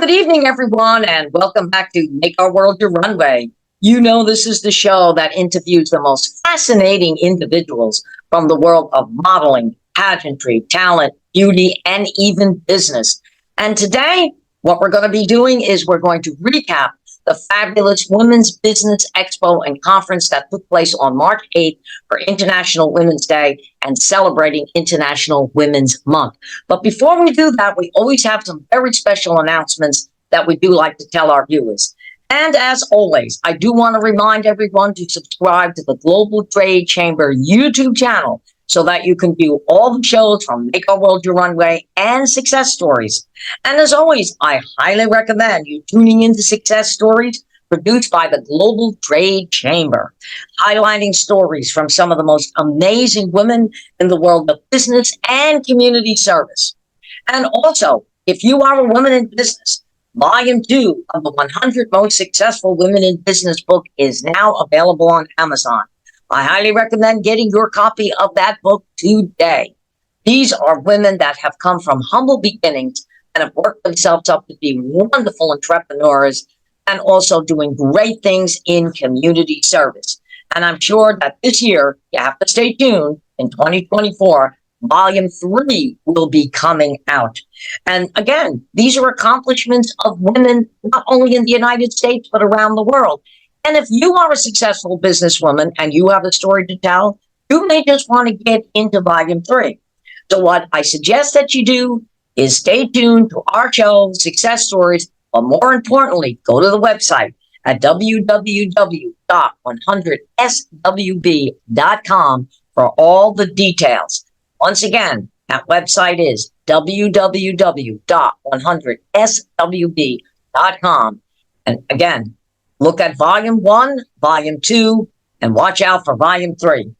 good evening, everyone, and welcome back to Make Our World Your Runway. You know, this is the show that interviews the most fascinating individuals from the world of modeling, pageantry, talent, beauty, and even business. And today, what we're going to be doing is we're going to recap the fabulous Women's Business Expo and Conference that took place on March 8th for International Women's Day and celebrating International Women's Month. But before we do that, we always have some very special announcements that we do like to tell our viewers. And as always, I do want to remind everyone to subscribe to the Global Trade Chamber YouTube channel so that you can view all the shows from Make Our World Your Runway and Success Stories. And as always, I highly recommend you tuning into Success Stories produced by the Global Trade Chamber, highlighting stories from some of the most amazing women in the world of business and community service. And also, if you are a woman in business, Volume 2 of the 100 Most Successful Women in Business book is now available on Amazon. I highly recommend getting your copy of that book today. These are women that have come from humble beginnings and have worked themselves up to be wonderful entrepreneurs and also doing great things in community service. And I'm sure that this year, you have to stay tuned, in 2024, Volume 3 will be coming out. And again, these are accomplishments of women, not only in the United States, but around the world. And if you are a successful businesswoman and you have a story to tell, you may just want to get into Volume 3. So what I suggest that you do is stay tuned to our show, Success Stories, but more importantly, go to the website at www.100swb.com for all the details. Once again, that website is www.100swb.com. And again, look at Volume 1, Volume 2, and watch out for Volume 3.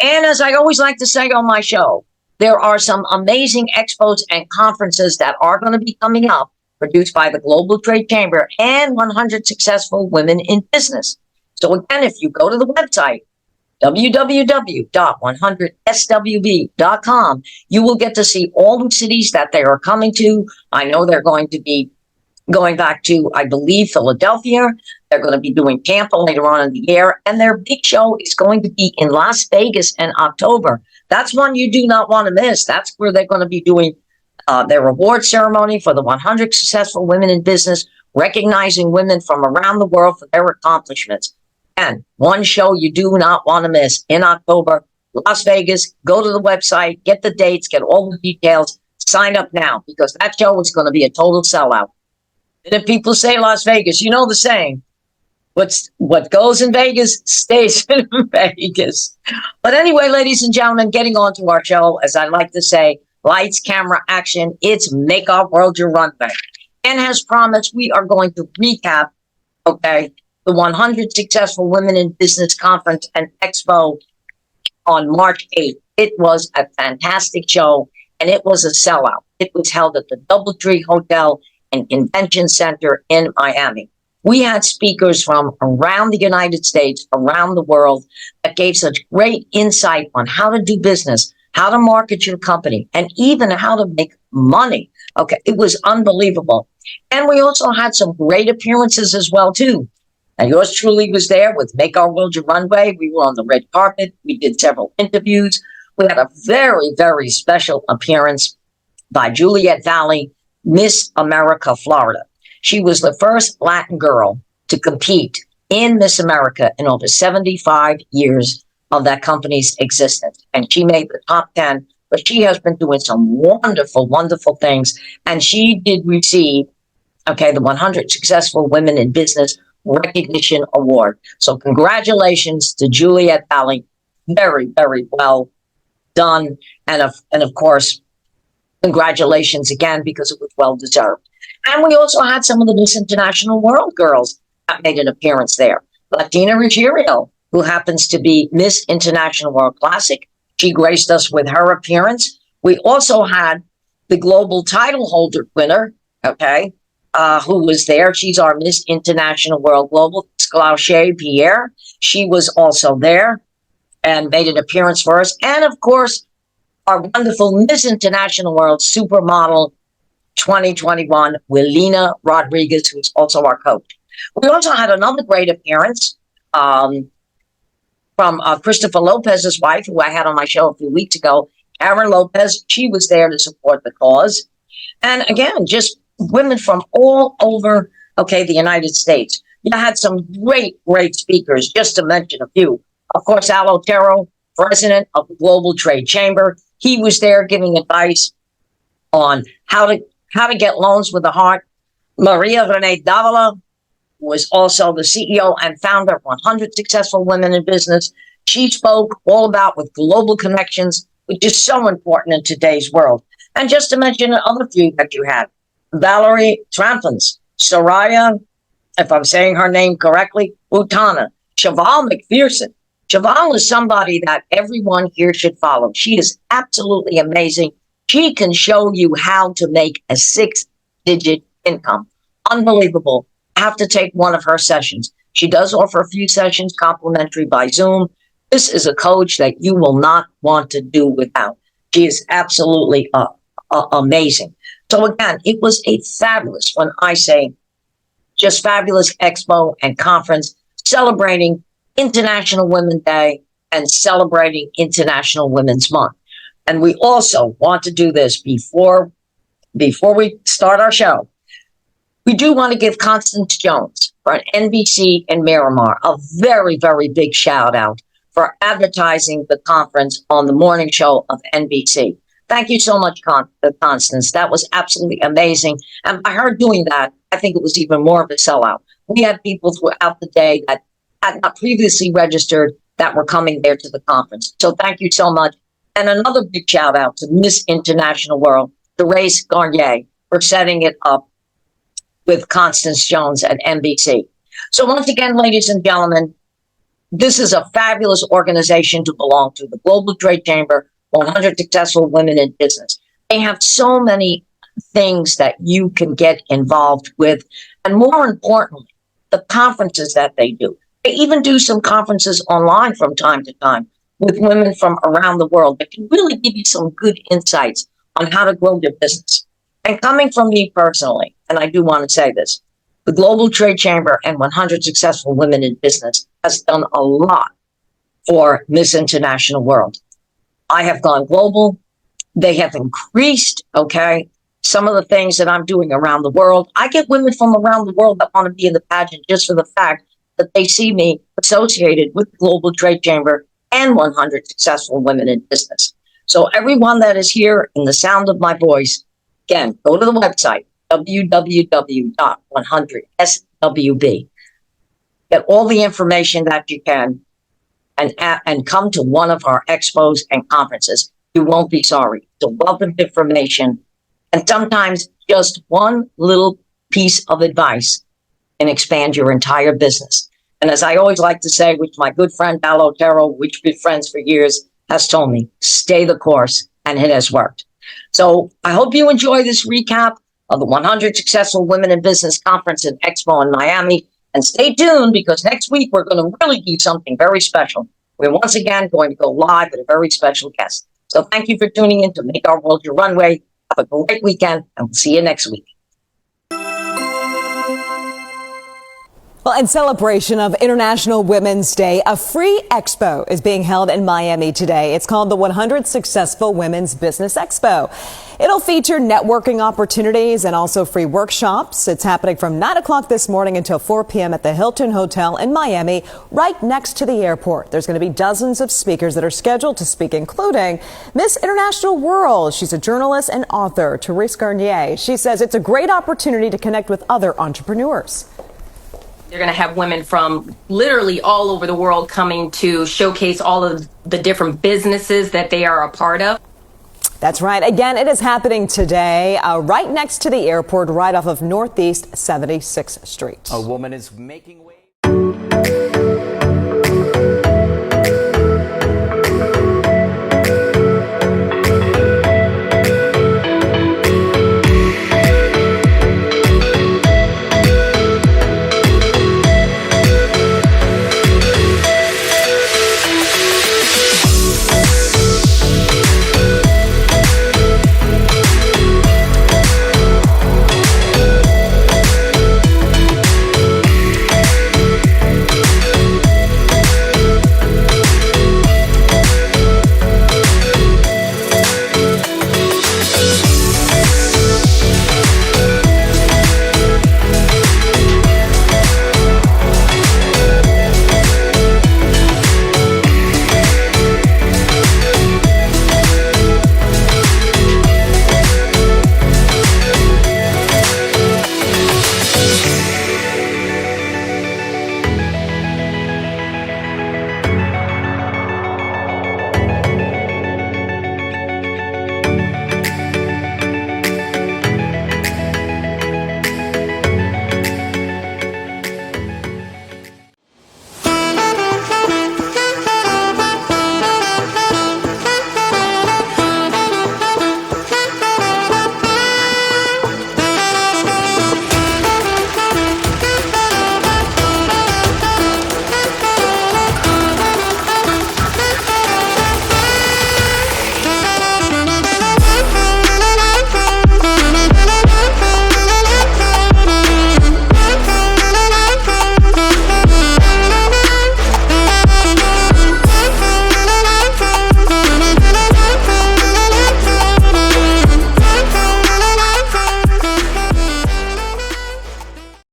And as I always like to say on my show, there are some amazing expos and conferences that are going to be coming up, produced by the Global Trade Chamber and 100 Successful Women in Business. So again, if you go to the website, www.100swb.com, you will get to see all the cities that they are coming to. I know they're going to be going back to, I believe, Philadelphia. They're going to be doing Tampa later on in the year. And their big show is going to be in Las Vegas in October. That's one you do not want to miss. That's where they're going to be doing their award ceremony for the 100 Successful Women in Business, recognizing women from around the world for their accomplishments. And one show you do not want to miss in October, Las Vegas. Go to the website, get the dates, get all the details, sign up now, because that show is going to be a total sellout. And if people say Las Vegas, you know the saying, what goes in Vegas stays in Vegas. But anyway, ladies and gentlemen, getting on to our show, as I like to say, lights, camera, action, it's Make Our World Your Runway. And as promised, we are going to recap, the 100 Successful Women in Business Conference and Expo on March 8th. It was a fantastic show, and it was a sellout. It was held at the DoubleTree Hotel and Convention Center in Miami. We had speakers from around the United States, around the world, that gave such great insight on how to do business, how to market your company, and even how to make money. It was unbelievable. And we also had some great appearances as well, too. And yours truly was there with Make Our World Your Runway. We were on the red carpet. We did several interviews. We had a very, very special appearance by Juliet Valley, Miss America, Florida. She was the first Latin girl to compete in Miss America in over 75 years of that company's existence. And she made the top 10, but she has been doing some wonderful, wonderful things. And she did receive, the 100 Successful Women in Business Recognition Award. So congratulations to Juliet Valley. Very, very well done. And of course, congratulations again, because it was well deserved. And we also had some of the Miss International World girls that made an appearance there. Latina Ruggiero, who happens to be Miss International World Classic, she graced us with her appearance. We also had the global title holder winner, who was there. She's our Miss International World Global, 𝐏𝐚𝐠𝐞𝐬. She was also there and made an appearance for us. And of course, our wonderful Miss International World supermodel, 2021 with Lena Rodriguez, who's also our coach. We also had another great appearance from Christopher Lopez's wife, who I had on my show a few weeks ago, Karen Lopez. She was there to support the cause. And again, just women from all over, the United States. You had some great speakers, just to mention a few. Of course, Al Otero, president of the Global Trade Chamber. He was there giving advice on how to get loans with the heart. Maria Renee Davila was also the CEO and founder of 100 Successful Women in Business. She spoke all about with global connections, which is so important in today's world. And just to mention another few that you had, Valerie Tramplins, Soraya, if I'm saying her name correctly, Utana, Cheval McPherson. Cheval is somebody that everyone here should follow. She is absolutely amazing. She can show you how to make a 6-digit income. Unbelievable. Have to take one of her sessions. She does offer a few sessions complimentary by Zoom. This is a coach that you will not want to do without. She is absolutely amazing. So again, it was a fabulous, when I say just fabulous expo and conference celebrating International Women's Day and celebrating International Women's Month. And we also want to do this before we start our show. We do want to give Constance Jones for NBC and Miramar a very, very big shout out for advertising the conference on the morning show of NBC. Thank you so much, Constance. That was absolutely amazing. And by her doing that, I think it was even more of a sellout. We had people throughout the day that had not previously registered that were coming there to the conference. So thank you so much. And another big shout out to Miss International World, Therese Garnier, for setting it up with Constance Jones at NBC. So once again, ladies and gentlemen, this is a fabulous organization to belong to, the Global Trade Chamber, 100 Successful Women in Business. They have so many things that you can get involved with. And more importantly, the conferences that they do. They even do some conferences online from time to time with women from around the world that can really give you some good insights on how to grow your business. And coming from me personally, and I do want to say this, the Global Trade Chamber and 100 Successful Women in Business has done a lot for Miss International World. I have gone global. They have increased, some of the things that I'm doing around the world. I get women from around the world that want to be in the pageant just for the fact that they see me associated with the Global Trade Chamber and 100 Successful Women in Business. So everyone that is here in the sound of my voice, again, go to the website, www.100swb. Get all the information that you can and come to one of our expos and conferences. You won't be sorry. It's a wealth of information. And sometimes just one little piece of advice can expand your entire business. And as I always like to say, which my good friend Al Otero, which we've been friends for years, has told me, stay the course, and it has worked. So I hope you enjoy this recap of the 100 Successful Women in Business Conference and Expo in Miami. And stay tuned, because next week we're going to really do something very special. We're once again going to go live with a very special guest. So thank you for tuning in to Make Our World Your Runway. Have a great weekend, and we'll see you next week. Well, in celebration of International Women's Day, a free expo is being held in Miami today. It's called the 100 Successful Women's Business Expo. It'll feature networking opportunities and also free workshops. It's happening from 9 o'clock this morning until 4 p.m. at the Hilton Hotel in Miami, right next to the airport. There's going to be dozens of speakers that are scheduled to speak, including Miss International World. She's a journalist and author, Therese Garnier. She says it's a great opportunity to connect with other entrepreneurs. They're going to have women from literally all over the world coming to showcase all of the different businesses that they are a part of. That's right. Again, it is happening today right next to the airport, right off of Northeast 76th Street. A woman is making way.